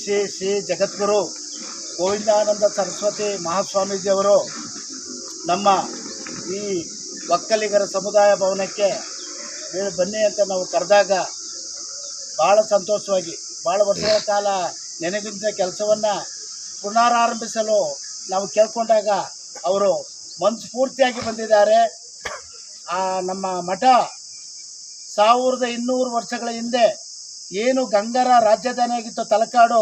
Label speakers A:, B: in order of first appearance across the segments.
A: ಶ್ರೀ ಜಗದ್ಗುರು ಗೋವಿಂದಾನಂದ ಸರಸ್ವತಿ ಮಹಾಸ್ವಾಮೀಜಿಯವರು ನಮ್ಮ ಈ ಒಕ್ಕಲಿಗರ ಸಮುದಾಯ ಭವನಕ್ಕೆ ಬನ್ನಿ ಅಂತ ನಾವು ಕರೆದಾಗ ಭಾಳ ಸಂತೋಷವಾಗಿ ಭಾಳ ವರ್ಷಗಳ ಕಾಲ ನೆನೆಗುಂದಿದ ಕೆಲಸವನ್ನು ಪುನರಾರಂಭಿಸಲು ನಾವು ಕೇಳ್ಕೊಂಡಾಗ ಅವರು ಮನಸ್ಫೂರ್ತಿಯಾಗಿ ಬಂದಿದ್ದಾರೆ. ನಮ್ಮ ಮಠ 1200 ವರ್ಷಗಳ ಹಿಂದೆ ಏನು ಗಂಗರ ರಾಜಧಾನಿಯಾಗಿತ್ತು ತಲಕಾಡು,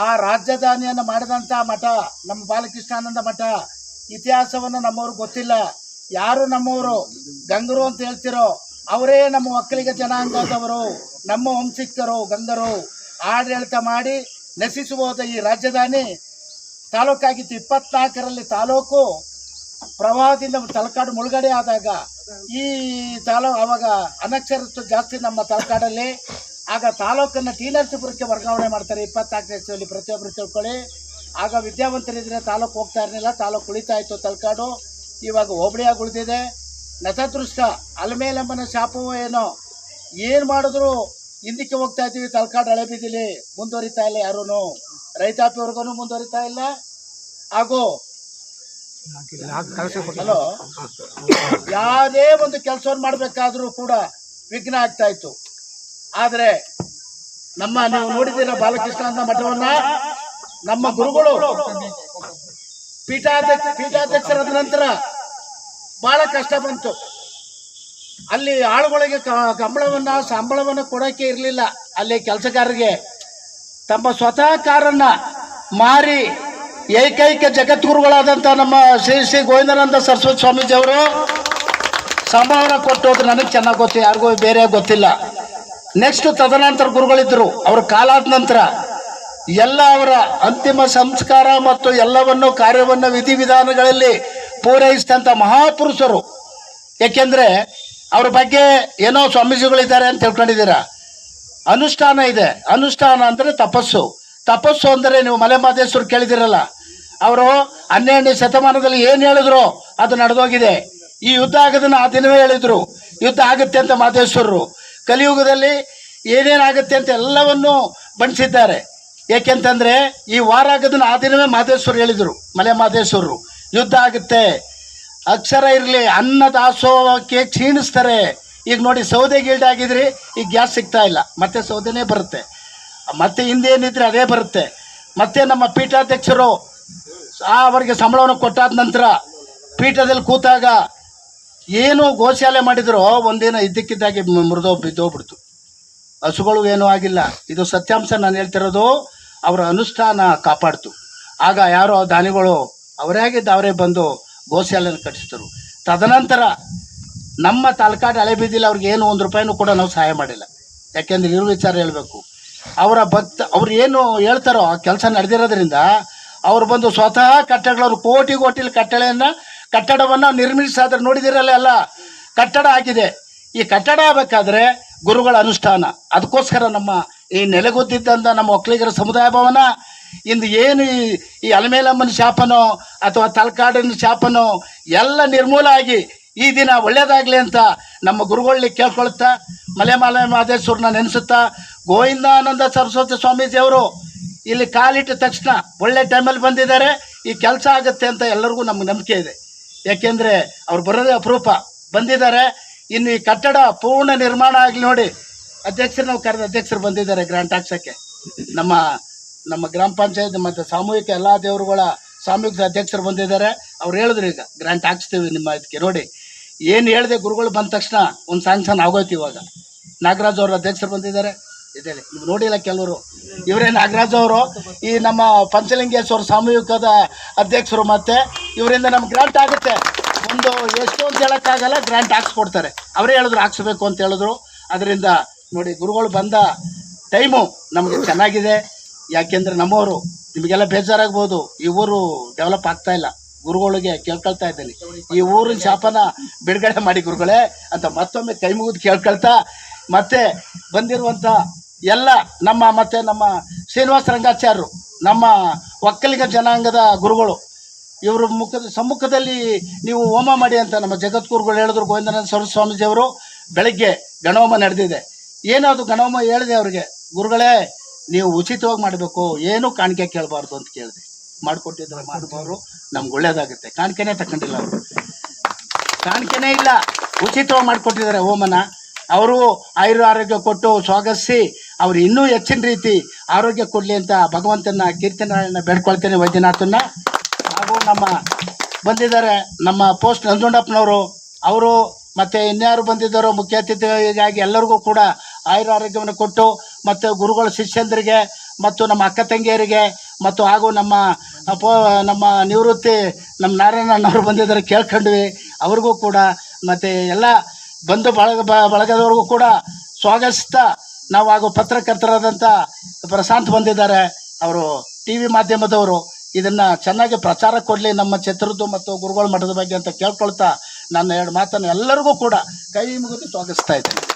A: ಆ ರಾಜಧಾನಿಯನ್ನು ಮಾಡಿದಂಥ ಮಠ ನಮ್ಮ ಬಾಲಕೃಷ್ಣಾನಂದ ಮಠ. ಇತಿಹಾಸವನ್ನು ನಮ್ಮವ್ರಿಗೆ ಗೊತ್ತಿಲ್ಲ. ಯಾರು ನಮ್ಮವರು ಗಂಗರು ಅಂತ ಹೇಳ್ತಿರೋ ಅವರೇ ನಮ್ಮ ಒಕ್ಕಲಿಗ ಜನಾಂಗದವರು, ನಮ್ಮ ವಂಶಿಕರು ಗಂಗರು. ಆಡಳಿತ ಮಾಡಿ ನಶಿಸಬಹುದ ಈ ರಾಜಧಾನಿ ತಾಲೂಕಾಗಿತ್ತು. 24ರಲ್ಲಿ ತಾಲೂಕು ಪ್ರವಾಹದಿಂದ ತಲಕಾಡು ಮುಳುಗಡೆ ಆದಾಗ ಈ ಆವಾಗ ಅನಕ್ಷರಸ್ಥ ಜಾಸ್ತಿ ನಮ್ಮ ತಲಕಾಡಲ್ಲಿ. ಆಗ ತಾಲೂಕನ್ನು ಟಿ ನರಸೀಪುರಕ್ಕೆ ವರ್ಗಾವಣೆ ಮಾಡ್ತಾರೆ 24ನೇ ಇಸವಿಯಲ್ಲಿ. ಪ್ರತಿಯೊಬ್ಬರು ತಿಳ್ಕೊಳ್ಳಿ. ಆಗ ವಿದ್ಯಾವಂತರಿದ್ದರೆ ತಾಲೂಕು ಹೋಗ್ತಾ ಇರಲಿಲ್ಲ, ತಾಲೂಕು ಉಳಿತಾ ಇತ್ತು ತಲಕಾಡು. ಇವಾಗ ಹೋಬಳಿಯಾಗಿ ಉಳಿದಿದೆ. ನತದೃಷ್ಟ ಅಲಮೇಲಮ್ಮನ ಶಾಪವೋ ಏನೋ, ಏನು ಮಾಡಿದ್ರು ಹಿಂದಕ್ಕೆ ಹೋಗ್ತಾ ಇದ್ದೀವಿ. ತಲಕಾಡು ಹಳೆ ಬೀದಿಲಿ ಮುಂದುವರಿತಾ ಇಲ್ಲ, ಯಾರೂ ರೈತಾಪಿ ವರ್ಗನೂ ಮುಂದುವರಿತಾ ಇಲ್ಲ. ಹಾಗೂ ಹಲೋ, ಯಾವುದೇ ಒಂದು ಕೆಲಸವನ್ನು ಮಾಡಬೇಕಾದ್ರೂ ಕೂಡ ವಿಘ್ನ ಆಗ್ತಾ ಇತ್ತು. ಆದರೆ ನೀವು ನೋಡಿದ್ದೀರ ಬಾಲಕೃಷ್ಣಾನಂದ ಮಠವನ್ನ ನಮ್ಮ ಗುರುಗಳು ಪೀಠಾಧ್ಯಕ್ಷರಾದ ನಂತರ ಬಹಳ ಕಷ್ಟ ಬಂತು. ಅಲ್ಲಿ ಆಳುಗಳಿಗೆ ಸಂಬಳವನ್ನು ಕೊಡೋಕೆ ಇರಲಿಲ್ಲ. ಅಲ್ಲಿ ಕೆಲಸಗಾರರಿಗೆ ತಮ್ಮ ಸ್ವತಃ ಕಾರನ್ನ ಮಾರಿ ಏಕೈಕ ಜಗದ್ಗುರುಗಳಾದಂಥ ನಮ್ಮ ಶ್ರೀ ಗೋವಿಂದಾನಂದ ಸರಸ್ವತಿ ಸ್ವಾಮೀಜಿ ಅವರು ಸಂಭಾವನೆ ಕೊಟ್ಟು ಹೋದ್ರೆ ನನಗೆ ಚೆನ್ನಾಗಿ ಗೊತ್ತು, ಯಾರಿಗೂ ಬೇರೆ ಗೊತ್ತಿಲ್ಲ. ನೆಕ್ಸ್ಟ್ ತದನಂತರ ಗುರುಗಳಿದ್ದರು. ಅವರ ಕಾಲಾದ ನಂತರ ಎಲ್ಲ ಅವರ ಅಂತಿಮ ಸಂಸ್ಕಾರ ಮತ್ತು ಎಲ್ಲವನ್ನು ಕಾರ್ಯವನ್ನು ವಿಧಿವಿಧಾನಗಳಲ್ಲಿ ಪೂರೈಸಿದಂಥ ಮಹಾಪುರುಷರು. ಏಕೆಂದರೆ ಅವ್ರ ಬಗ್ಗೆ ಏನೋ ಸ್ವಾಮೀಜಿಗಳಿದ್ದಾರೆ ಅಂತ ತಿಳ್ಕೊಂಡಿದ್ದೀರಾ. ಅನುಷ್ಠಾನ ಇದೆ. ಅನುಷ್ಠಾನ ಅಂದರೆ ತಪಸ್ಸು. ತಪಸ್ಸು ಅಂದರೆ ನೀವು ಮಲೆಮಹದೇಶ್ವರು ಕೇಳಿದಿರಲ್ಲ, ಅವರು 12ನೇ ಶತಮಾನದಲ್ಲಿ ಏನು ಹೇಳಿದ್ರು ಅದು ನಡೆದೋಗಿದೆ. ಈ ಯುದ್ಧ ಆಗೋದನ್ನು ಆ ದಿನವೇ ಹೇಳಿದರು, ಯುದ್ಧ ಆಗುತ್ತೆ ಅಂತ ಮಹದೇಶ್ವರರು. ಕಲಿಯುಗದಲ್ಲಿ ಏನೇನಾಗುತ್ತೆ ಅಂತ ಎಲ್ಲವನ್ನೂ ಬಣ್ಣಿಸಿದ್ದಾರೆ. ಏಕೆಂತಂದರೆ ಈ ವಾರ ಆಗೋದನ್ನು ಆ ದಿನವೇ ಮಹದೇಶ್ವರು ಹೇಳಿದರು, ಮಲೆಮಹದೇಶ್ವರರು. ಯುದ್ಧ ಆಗುತ್ತೆ, ಅಕ್ಷರ ಇರಲಿ, ಅನ್ನ ದಾಸೋಹಕ್ಕೆ ಕ್ಷೀಣಿಸ್ತಾರೆ. ಈಗ ನೋಡಿ, ಸೌದೆ ಗೀಲ್ಡ್ ಆಗಿದ್ರಿ, ಈಗ ಗ್ಯಾಸ್ ಸಿಗ್ತಾ ಇಲ್ಲ, ಮತ್ತೆ ಸೌದೆನೇ ಬರುತ್ತೆ. ಮತ್ತೆ ಹಿಂದೇನಿದ್ರೆ ಅದೇ ಬರುತ್ತೆ. ಮತ್ತೆ ನಮ್ಮ ಪೀಠಾಧ್ಯಕ್ಷರು ಅವರಿಗೆ ಸಂಬಳವನ್ನು ಕೊಟ್ಟಾದ ನಂತರ ಪೀಠದಲ್ಲಿ ಕೂತಾಗ ಏನು ಗೋಶಾಲೆ ಮಾಡಿದ್ರು ಒಂದಿನ ಇದ್ದಕ್ಕಿದ್ದಾಗಿ ಬಿದ್ದೋಗ್ಬಿಡ್ತು. ಹಸುಗಳು ಏನೂ ಆಗಿಲ್ಲ. ಇದು ಸತ್ಯಾಂಶ ನಾನು ಹೇಳ್ತಿರೋದು. ಅವರ ಅನುಷ್ಠಾನ ಕಾಪಾಡ್ತು. ಆಗ ಯಾರೋ ದಾನಿಗಳು ಅವರೇ ಬಂದು ಗೋಶಾಲೆಯನ್ನು ಕಟ್ಟಿಸಿದರು. ತದನಂತರ ನಮ್ಮ ತಲಕಾಡು ಹಳೆ ಬೀದಿಲಿ ಅವ್ರಿಗೆ ಏನು 1 ರೂಪಾಯಿನೂ ಕೂಡ ನಾವು ಸಹಾಯ ಮಾಡಿಲ್ಲ. ಯಾಕೆಂದ್ರೆ ಇರೋ ವಿಚಾರ ಹೇಳಬೇಕು. ಅವರ ಅವ್ರು ಏನು ಹೇಳ್ತಾರೋ ಆ ಕೆಲಸ ನಡೆದಿರೋದ್ರಿಂದ ಅವ್ರು ಬಂದು ಸ್ವತಃ ಕಟ್ಟಡಗಳು ಕೋಟಿಲಿ ಕಟ್ಟಡವನ್ನು ನಿರ್ಮಿಸಾದ್ರೆ ನೋಡಿದಿರಲ್ಲ, ಎಲ್ಲ ಕಟ್ಟಡ ಆಗಿದೆ. ಈ ಕಟ್ಟಡ ಆಗಬೇಕಾದ್ರೆ ಗುರುಗಳ ಅನುಷ್ಠಾನ. ಅದಕ್ಕೋಸ್ಕರ ನಮ್ಮ ಈ ನೆಲೆಗೊದ್ದಿದ್ದಂಥ ನಮ್ಮ ಒಕ್ಕಲಿಗರ ಸಮುದಾಯ ಭವನ ಇಂದು ಏನು ಈ ಅಲಮೇಲಮ್ಮನ ಶಾಪನೋ ಅಥವಾ ತಲಕಾಡಿನ ಶಾಪನೋ ಎಲ್ಲ ನಿರ್ಮೂಲ ಆಗಿ ಈ ದಿನ ಒಳ್ಳೇದಾಗಲಿ ಅಂತ ನಮ್ಮ ಗುರುಗಳಲ್ಲಿ ಕೇಳ್ಕೊಳ್ತಾ, ಮಹದೇಶ್ವರನ ನೆನೆಸುತ್ತಾ, ಗೋವಿಂದಾನಂದ ಸರಸ್ವತಿ ಸ್ವಾಮೀಜಿಯವರು ಇಲ್ಲಿ ಕಾಲಿಟ್ಟ ತಕ್ಷಣ ಒಳ್ಳೆ ಟೈಮಲ್ಲಿ ಬಂದಿದ್ದಾರೆ, ಈ ಕೆಲಸ ಆಗುತ್ತೆ ಅಂತ ಎಲ್ಲರಿಗೂ ನಮ್ಗೆ ನಂಬಿಕೆ ಇದೆ. ಯಾಕೆಂದರೆ ಅವ್ರು ಬರೋದೇ ಅಪರೂಪ ಬಂದಿದ್ದಾರೆ. ಇನ್ನು ಈ ಕಟ್ಟಡ ಪೂರ್ಣ ನಿರ್ಮಾಣ ಆಗಲಿ ನೋಡಿ. ನಾವು ಕರೆದ ಅಧ್ಯಕ್ಷರು ಬಂದಿದ್ದಾರೆ ಗ್ರಾಂಟ್ ಹಾಕ್ಸೋಕ್ಕೆ. ನಮ್ಮ ಗ್ರಾಮ ಪಂಚಾಯತ್ ಮತ್ತು ಸಾಮೂಹಿಕ ಎಲ್ಲ ದೇವರುಗಳ ಸಾಮೂಹಿಕ ಅಧ್ಯಕ್ಷರು ಬಂದಿದ್ದಾರೆ. ಅವ್ರು ಹೇಳಿದ್ರು ಈಗ ಗ್ರಾಂಟ್ ಹಾಕ್ಸ್ತೀವಿ ನಿಮ್ಮ ಇದಕ್ಕೆ. ನೋಡಿ ಏನು ಹೇಳಿದೆ ಗುರುಗಳು ಬಂದ ತಕ್ಷಣ ಒಂದು ಸ್ಯಾಂಕ್ಷನ್ ಆಗೋಯ್ತು. ಇವಾಗ ನಾಗರಾಜ್ ಅವರ ಅಧ್ಯಕ್ಷರು ಬಂದಿದ್ದಾರೆ. ಇದೆ ನೀವು ನೋಡಿಲ್ಲ ಕೆಲವರು, ಇವರೇ ನಾಗರಾಜ್ ಅವರು ಈ ನಮ್ಮ ಪಂಚಲಿಂಗೇಶ್ವರ ಸಾಮೂಹಿಕದ ಅಧ್ಯಕ್ಷರು. ಮತ್ತು ಇವರಿಂದ ನಮ್ಗೆ ಗ್ರಾಂಟ್ ಆಗುತ್ತೆ. ಒಂದು ಎಷ್ಟು ಅಂತ ಹೇಳೋಕ್ಕಾಗಲ್ಲ, ಗ್ರಾಂಟ್ ಹಾಕ್ಸ್ಕೊಡ್ತಾರೆ. ಅವರೇ ಹೇಳಿದ್ರು ಹಾಕ್ಸ್ಬೇಕು ಅಂತ ಹೇಳಿದ್ರು. ಅದರಿಂದ ನೋಡಿ ಗುರುಗಳು ಬಂದ ಟೈಮು ನಮಗೆ ಚೆನ್ನಾಗಿದೆ. ಯಾಕೆಂದರೆ ನಮ್ಮವರು ನಿಮಗೆಲ್ಲ ಬೇಜಾರಾಗ್ಬೋದು, ಈ ಊರು ಡೆವಲಪ್ ಆಗ್ತಾ ಇಲ್ಲ. ಗುರುಗಳಿಗೆ ಕೇಳ್ಕೊಳ್ತಾ ಇದ್ದೀನಿ, ಈ ಊರಿನ ಶಾಪನ ಬಿಡುಗಡೆ ಮಾಡಿ ಗುರುಗಳೇ ಅಂತ ಮತ್ತೊಮ್ಮೆ ಕೈ ಮುಗಿದು ಕೇಳ್ಕೊಳ್ತಾ, ಮತ್ತೆ ಬಂದಿರುವಂಥ ಎಲ್ಲ ನಮ್ಮ ಶ್ರೀನಿವಾಸ ರಂಗಾಚಾರ್ಯರು, ನಮ್ಮ ಒಕ್ಕಲಿಗ ಜನಾಂಗದ ಗುರುಗಳು, ಇವರು ಸಮ್ಮುಖದಲ್ಲಿ ನೀವು ಹೋಮ ಮಾಡಿ ಅಂತ ನಮ್ಮ ಜಗದ್ಗುರುಗಳು ಹೇಳಿದ್ರು. ಗೋವಿಂದಾನಂದ ಸರಸ್ವತಿ ಸ್ವಾಮೀಜಿಯವರು ಬೆಳಗ್ಗೆ ಗಣಹೋಮ ನಡೆದಿದೆ. ಏನದು ಗಣಹೋಮ ಹೇಳಿದೆ ಅವರಿಗೆ, ಗುರುಗಳೇ ನೀವು ಉಚಿತವಾಗಿ ಮಾಡಬೇಕು, ಏನೂ ಕಾಣಿಕೆ ಕೇಳಬಾರ್ದು ಅಂತ ಕೇಳಿದೆ. ಮಾಡಿಕೊಟ್ಟಿದ್ರೆ ಮಾಡಿದವರು ನಮ್ಗೆ ಒಳ್ಳೇದಾಗುತ್ತೆ. ಕಾಣಿಕೆನೇ ತಗೊಂಡಿಲ್ಲ ಅವರು, ಕಾಣಿಕೆನೇ ಇಲ್ಲ, ಉಚಿತವಾಗಿ ಮಾಡಿಕೊಟ್ಟಿದ್ದಾರೆ ಹೋಮನ. ಅವರು ಆರೋಗ್ಯ ಕೊಟ್ಟು ಸ್ವಾಗತಿಸಿ ಅವ್ರು ಇನ್ನೂ ಹೆಚ್ಚಿನ ರೀತಿ ಆರೋಗ್ಯ ಕೊಡಲಿ ಅಂತ ಭಗವಂತನ ಕೀರ್ತನಾರಾಯಣ ಬೇಡ್ಕೊಳ್ತೇನೆ, ವೈದ್ಯನಾಥನ್ನ. ಹಾಗೂ ನಮ್ಮ ಬಂದಿದ್ದಾರೆ ನಮ್ಮ ಪೋಸ್ಟ್ ನಂಜುಂಡಪ್ಪನವರು, ಅವರು ಮತ್ತು ಇನ್ಯಾರು ಬಂದಿದ್ದಾರೋ ಮುಖ್ಯ ಅತಿಥಿಗಾಗಿ ಎಲ್ಲರಿಗೂ ಕೂಡ ಆರೋಗ್ಯವನ್ನು ಕೊಟ್ಟು, ಮತ್ತು ಗುರುಗಳ ಶಿಷ್ಯಂದರಿಗೆ ಮತ್ತು ನಮ್ಮ ಅಕ್ಕ ತಂಗಿಯರಿಗೆ ಮತ್ತು ಹಾಗೂ ನಮ್ಮ ನಿವೃತ್ತಿ ನಮ್ಮ ನಾರಾಯಣನವರು ಬಂದಿದ್ದಾರೆ ಕೇಳ್ಕೊಂಡ್ವಿ, ಅವ್ರಿಗೂ ಕೂಡ ಮತ್ತು ಎಲ್ಲ ಬಂಧು ಬಳಗದವ್ರಿಗೂ ಕೂಡ ಸ್ವಾಗತಿಸ್ತಾ ನಾವು ಹಾಗೂ ಪತ್ರಕರ್ತರಾದಂಥ ಪ್ರಶಾಂತ್ ಬಂದಿದ್ದಾರೆ, ಅವರು ಟಿ ವಿ ಮಾಧ್ಯಮದವರು. ಇದನ್ನು ಚೆನ್ನಾಗಿ ಪ್ರಚಾರ ಕೊಡಲಿ ನಮ್ಮ ಚಿತ್ರದ್ದು ಮತ್ತು ಗುರುಗಳ ಮಠದ ಬಗ್ಗೆ ಅಂತ ಕೇಳ್ಕೊಳ್ತಾ ನನ್ನ ಎರಡು ಮಾತನ್ನು ಎಲ್ಲರಿಗೂ ಕೂಡ ಕೈ ಮುಗಿದು ಸ್ವಾಗತಿಸ್ತಾ ಇದ್ದೇನೆ.